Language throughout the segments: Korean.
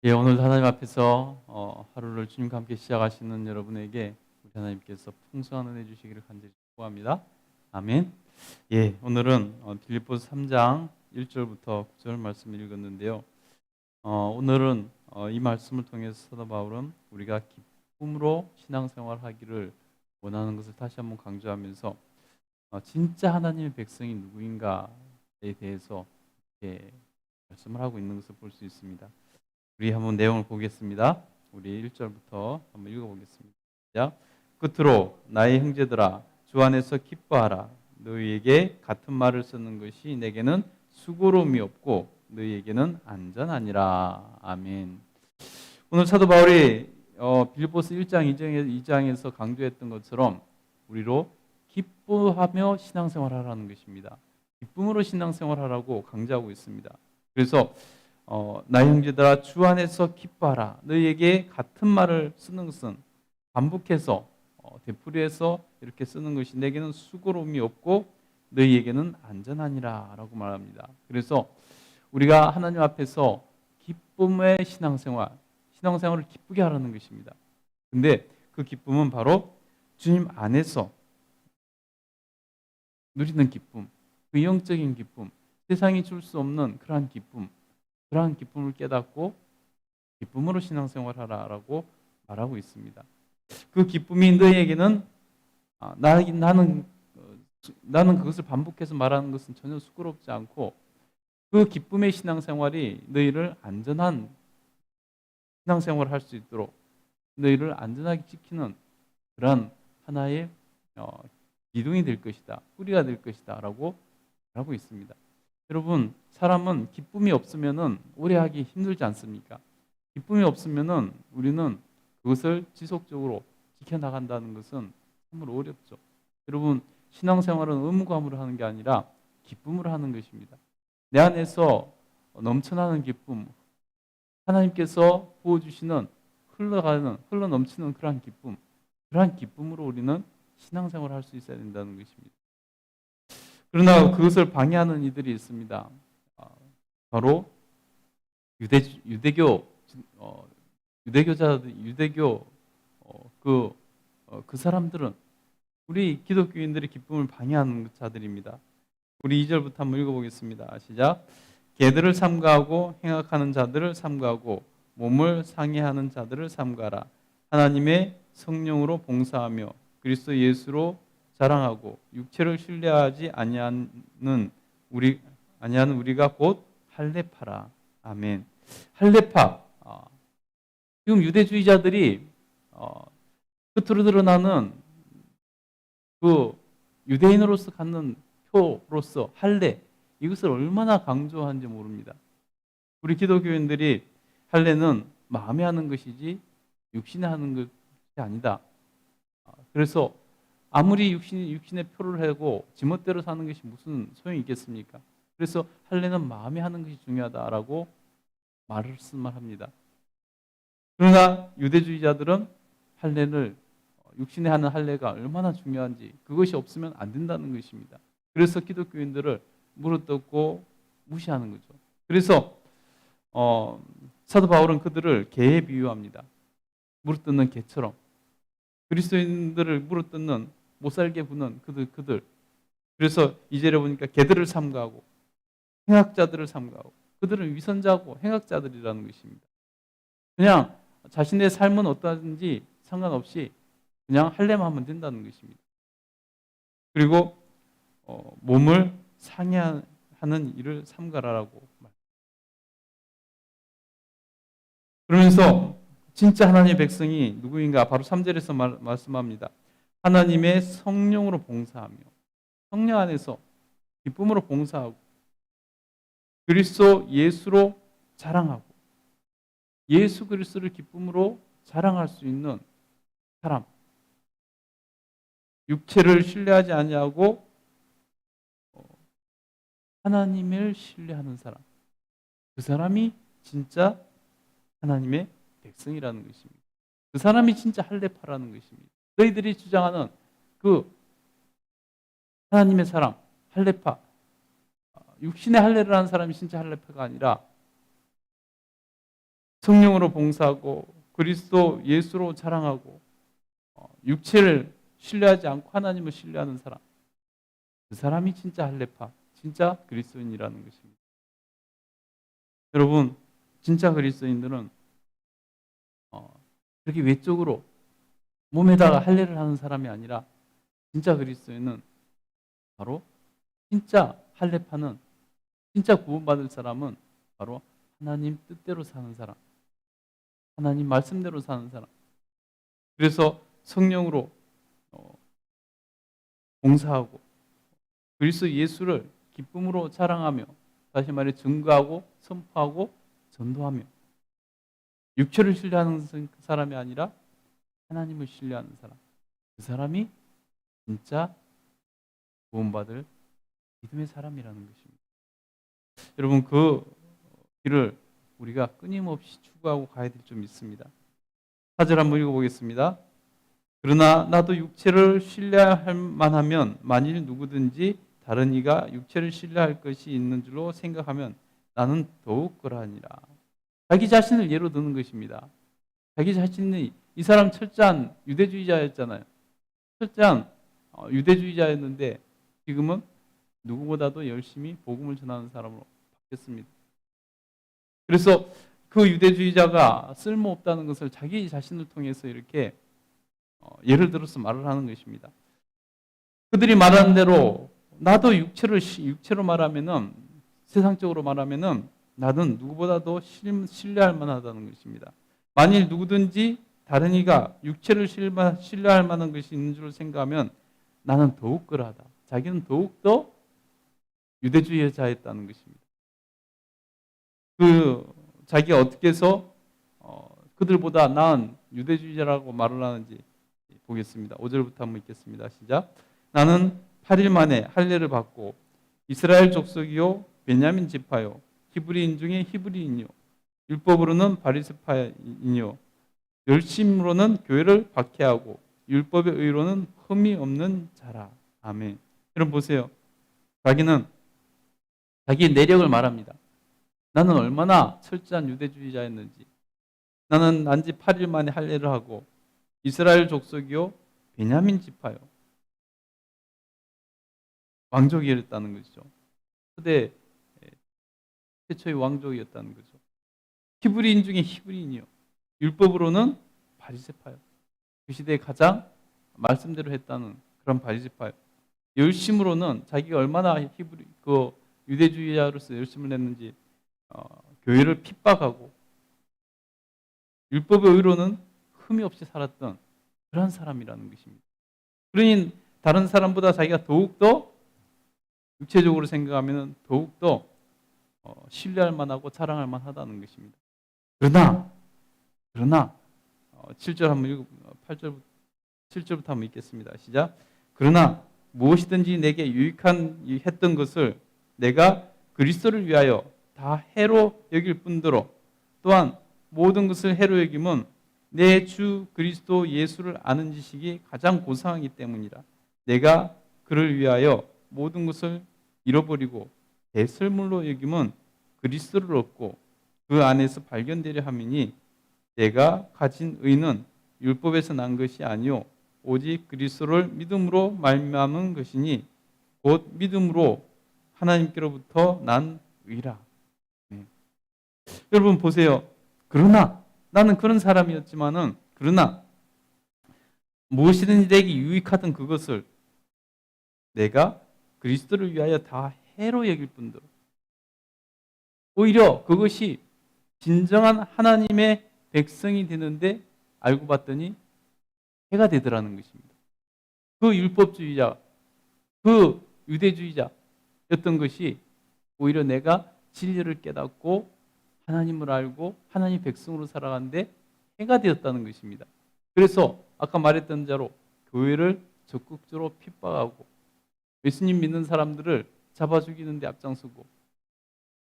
예, 오늘 하나님 앞에서 하루를 주님과 함께 시작하시는 여러분에게 우리 하나님께서 풍성한 은혜 주시기를 간절히 축복합니다. 아멘. 예, 오늘은 빌립보서 3장 1절부터 9절 말씀을 읽었는데요. 오늘은 이 말씀을 통해서 사도 바울은 우리가 기쁨으로 신앙생활하기를 원하는 것을 다시 한번 강조하면서 진짜 하나님의 백성이 누구인가에 대해서 이렇게 말씀을 하고 있는 것을 볼 수 있습니다. 우리 한번 내용을 보겠습니다. 우리 1절부터 한번 읽어보겠습니다. 시작. 끝으로 나의 형제들아 주 안에서 기뻐하라. 너희에게 같은 말을 쓰는 것이 내게는 수고로움이 없고 너희에게는 안전하니라. 아멘. 오늘 사도 바울이 빌립보서 1장 2장에서 강조했던 것처럼 우리로 기뻐하며 신앙생활하라는 것입니다. 기쁨으로 신앙생활하라고 강조하고 있습니다. 그래서 나의 형제들아 주 안에서 기뻐하라. 너희에게 같은 말을 쓰는 것은 반복해서 되풀이해서 이렇게 쓰는 것이 내게는 수고로움이 없고 너희에게는 안전하니라 라고 말합니다. 그래서 우리가 하나님 앞에서 기쁨의 신앙생활을 기쁘게 하라는 것입니다. 근데 그 기쁨은 바로 주님 안에서 누리는 기쁨, 그 영적인 기쁨, 세상이 줄 수 없는 그러한 기쁨을 깨닫고 기쁨으로 신앙생활하라라고 말하고 있습니다. 그 기쁨이 너희에게는 나는 그것을 반복해서 말하는 것은 전혀 수고롭지 않고 그 기쁨의 신앙생활이 너희를 안전한 신앙생활을 할 수 있도록 너희를 안전하게 지키는 그러한 하나의 기둥이 될 것이다, 뿌리가 될 것이다라고 말하고 있습니다. 여러분, 사람은 기쁨이 없으면은 오래 하기 힘들지 않습니까? 기쁨이 없으면은 우리는 그것을 지속적으로 지켜나간다는 것은 정말 어렵죠. 여러분, 신앙생활은 의무감으로 하는 게 아니라 기쁨으로 하는 것입니다. 내 안에서 넘쳐나는 기쁨, 하나님께서 부어주시는 흘러 넘치는 그러한 기쁨으로 우리는 신앙생활을 할 수 있어야 된다는 것입니다. 그러나 그것을 방해하는 이들이 있습니다. 바로 유대교 유대교자들 그 사람들은 우리 기독교인들의 기쁨을 방해하는 자들입니다. 우리 2절부터 한번 읽어보겠습니다. 시작. 개들을 삼가하고 행악하는 자들을 삼가하고 몸을 상해하는 자들을 삼가라. 하나님의 성령으로 봉사하며 그리스도 예수로 자랑하고 육체를 신뢰하지 아니하는 우리가 곧 할례파라. 아멘. 할례파. 지금 유대주의자들이 겉으로 드러나는 그 유대인으로서 갖는 표로서 할례, 이것을 얼마나 강조하는지 모릅니다. 우리 기독교인들이 할례는 마음에 하는 것이지 육신에 하는 것이 아니다. 그래서 아무리 육신의 표를 하고 지멋대로 사는 것이 무슨 소용이 있겠습니까? 그래서 할례는 마음에 하는 것이 중요하다라고 말씀을 합니다. 그러나 유대주의자들은 할례를 육신에 하는 할례가 얼마나 중요한지 그것이 없으면 안 된다는 것입니다. 그래서 기독교인들을 물어뜯고 무시하는 거죠. 그래서 사도 바울은 그들을 개에 비유합니다. 물어뜯는 개처럼 그리스도인들을 물어뜯는 못살게 구는 그들. 그래서 2절에 보니까 개들을 삼가하고 행악자들을 삼가하고 그들은 위선자고 행악자들이라는 것입니다. 그냥 자신의 삶은 어떠한지 상관없이 그냥 할례만 하면 된다는 것입니다. 그리고 몸을 상해하는 일을 삼가라라고 그러면서 진짜 하나님의 백성이 누구인가 바로 3절에서 말씀합니다. 하나님의 성령으로 봉사하며 성령 안에서 기쁨으로 봉사하고 그리스도 예수로 자랑하고 예수 그리스도를 기쁨으로 자랑할 수 있는 사람, 육체를 신뢰하지 아니하고 하나님을 신뢰하는 사람, 그 사람이 진짜 하나님의 백성이라는 것입니다. 그 사람이 진짜 할례파라는 것입니다. 너희들이 주장하는 그 하나님의 사람, 할례파, 육신의 할례를 하는 사람이 진짜 할례파가 아니라 성령으로 봉사하고 그리스도 예수로 자랑하고 육체를 신뢰하지 않고 하나님을 신뢰하는 사람, 그 사람이 진짜 할례파, 진짜 그리스도인이라는 것입니다. 여러분, 진짜 그리스도인들은 그렇게 외적으로 몸에다가 할례를 하는 사람이 아니라 진짜 그리스도인은 바로 진짜 할례파는 진짜 구원받을 사람은 바로 하나님 뜻대로 사는 사람, 하나님 말씀대로 사는 사람. 그래서 성령으로 봉사하고 그리스도 예수를 기쁨으로 자랑하며 다시 말해 증거하고 선포하고 전도하며 육체를 신뢰하는 사람이 아니라 하나님을 신뢰하는 사람, 그 사람이 진짜 구원받을 믿음의 사람이라는 것입니다. 여러분, 그 길을 우리가 끊임없이 추구하고 가야 될 점 있습니다. 4절 한번 읽어보겠습니다. 그러나 나도 육체를 신뢰할 만하면 만일 누구든지 다른 이가 육체를 신뢰할 것이 있는 줄로 생각하면 나는 더욱 그러하니라. 자기 자신을 예로 드는 것입니다. 자기 자신이 이 사람 철저한 유대주의자였잖아요. 철저한 유대주의자였는데 지금은 누구보다도 열심히 복음을 전하는 사람으로 바뀌었습니다. 그래서 그 유대주의자가 쓸모없다는 것을 자기 자신을 통해서 이렇게 예를 들어서 말을 하는 것입니다. 그들이 말하는 대로 나도 육체로 말하면은 세상적으로 말하면은 나는 누구보다도 신뢰할 만하다는 것입니다. 만일 누구든지 다른 이가 육체를 신뢰할 만한 것이 있는 줄 생각하면 나는 더욱 그러하다. 자기는 더욱더 유대주의자였다는 것입니다. 자기가 어떻게 해서 그들보다 나은 유대주의자라고 말을 하는지 보겠습니다. 5절부터 한번 읽겠습니다. 시작. 나는 8일 만에 할례를 받고 이스라엘 족속이요 베냐민 지파요 히브리인 중에 히브리인이요 율법으로는 바리새파이요 열심으로는 교회를 박해하고 율법의 의로는 흠이 없는 자라. 아멘. 여러분 보세요. 자기는 자기의 내력을 말합니다. 나는 얼마나 철저한 유대주의자였는지. 나는 난지 8일 만에 할례를 하고 이스라엘 족속이요 베냐민 지파요 왕족이었다는 것이죠. 그때 최초의 왕족이었다는 거죠. 히브리인 중에 히브리인이요 율법으로는 바리새파요. 그 시대에 가장 말씀대로 했다는 그런 바리새파요. 열심으로는 자기가 얼마나 유대주의자로서 열심을 냈는지 교회를 핍박하고 율법의 의로는 흠이 없이 살았던 그런 사람이라는 것입니다. 그러니 다른 사람보다 자기가 더욱더 육체적으로 생각하면 더욱더 신뢰할 만하고 자랑할 만하다는 것입니다. 그러나 7절 한번 7절부터 한번 읽겠습니다. 시작. 그러나 무엇이든지 내게 유익한 했던 것을 내가 그리스도를 위하여 다 해로 여길 뿐더러 또한 모든 것을 해로 여김은 내 주 그리스도 예수를 아는 지식이 가장 고상하기 때문이라. 내가 그를 위하여 모든 것을 잃어버리고 배설물로 여김은 그리스도를 얻고 그 안에서 발견되려 함이니 내가 가진 의는 율법에서 난 것이 아니요 오직 그리스도를 믿음으로 말미암은 것이니 곧 믿음으로 하나님께로부터 난 의라. 여러분 보세요. 그러나 나는 그런 사람이었지만은 그러나 무엇이든지 내게 유익하던 그것을 내가 그리스도를 위하여 다 해로 여길 뿐더러 오히려 그것이 진정한 하나님의 백성이 되는데 알고 봤더니 해가 되더라는 것입니다. 그 율법주의자, 그 유대주의자였던 것이 오히려 내가 진리를 깨닫고 하나님을 알고 하나님 백성으로 살아가는데 해가 되었다는 것입니다. 그래서 아까 말했던 대로 교회를 적극적으로 핍박하고 예수님 믿는 사람들을 잡아 죽이는 데 앞장서고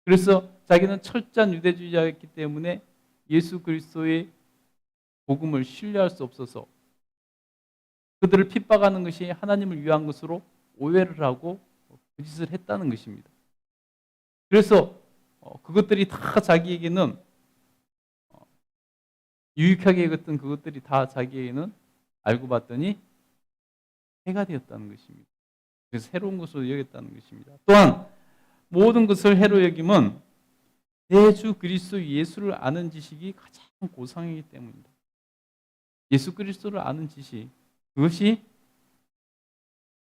그래서 자기는 철저한 유대주의자였기 때문에 예수 그리스도의 복음을 신뢰할 수 없어서 그들을 핍박하는 것이 하나님을 위한 것으로 오해를 하고 그 짓을 했다는 것입니다. 그래서 그것들이 다 자기에게는 유익하게 여겼던 그것들이 다 자기에게는 알고 봤더니 해가 되었다는 것입니다. 그래서 새로운 것으로 여겼다는 것입니다. 또한 모든 것을 해로 여김은 내 주 그리스도 예수를 아는 지식이 가장 고상이기 때문입니다. 예수 그리스도를 아는 지식, 그것이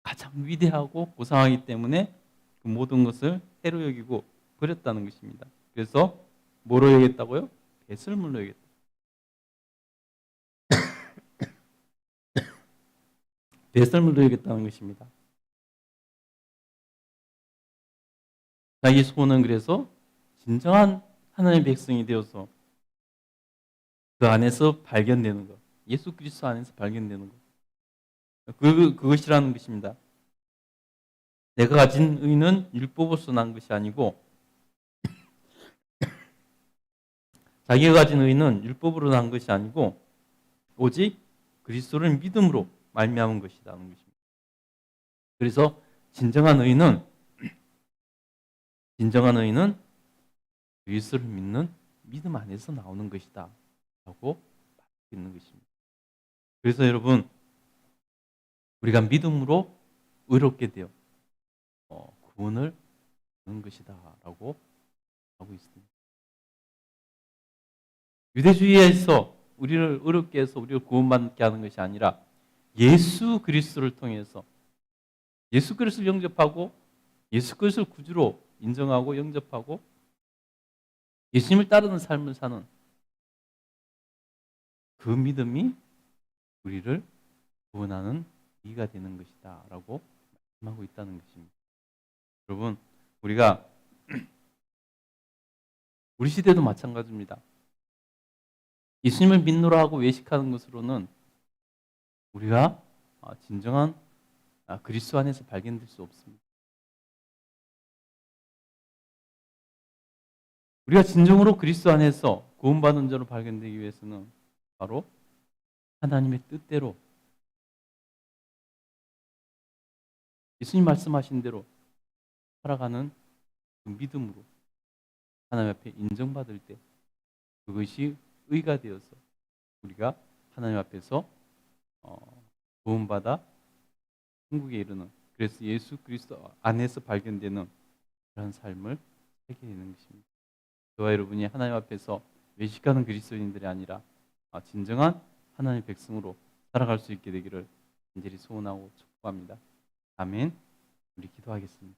가장 위대하고 고상하기 때문에 그 모든 것을 해로 여기고 버렸다는 것입니다. 그래서 뭐로 여겼다고요? 배설물로 여겼다. 배설물로 여겼다는 것입니다. 자기 소원은 그래서 진정한 하나님의 백성이 되어서 그 안에서 발견되는 것, 예수 그리스도 안에서 발견되는 것, 그것이라는 것입니다. 내가 가진 의는 율법으로서 난 것이 아니고 자기가 가진 의는 율법으로 난 것이 아니고 오직 그리스도를 믿음으로 말미암은 것이라는 것입니다. 그래서 진정한 의는 그리스도를 믿는 믿음 안에서 나오는 것이다 라고 말할 수 있는 것입니다. 그래서 여러분, 우리가 믿음으로 의롭게 되어 구원을 얻는 것이다 라고 하고 있습니다. 유대주의에서 우리를 의롭게 해서 우리를 구원받게 하는 것이 아니라 예수 그리스도를 통해서 예수 그리스도를 영접하고 예수 그리스도를 구주로 인정하고 영접하고 예수님을 따르는 삶을 사는 그 믿음이 우리를 구원하는 이가 되는 것이다 라고 말씀하고 있다는 것입니다. 여러분, 우리가 우리 시대도 마찬가지입니다. 예수님을 믿노라 하고 외식하는 것으로는 우리가 진정한 그리스도 안에서 발견될 수 없습니다. 우리가 진정으로 그리스도 안에서 구원받은 자로 발견되기 위해서는 바로 하나님의 뜻대로 예수님 말씀하신 대로 살아가는 그 믿음으로 하나님 앞에 인정받을 때 그것이 의가 되어서 우리가 하나님 앞에서 구원받아 천국에 이르는, 그래서 예수 그리스도 안에서 발견되는 그런 삶을 살게 되는 것입니다. 저와 여러분이 하나님 앞에서 외식하는 그리스도인들이 아니라 진정한 하나님의 백성으로 살아갈 수 있게 되기를 간절히 소원하고 축복합니다. 아멘. 우리 기도하겠습니다.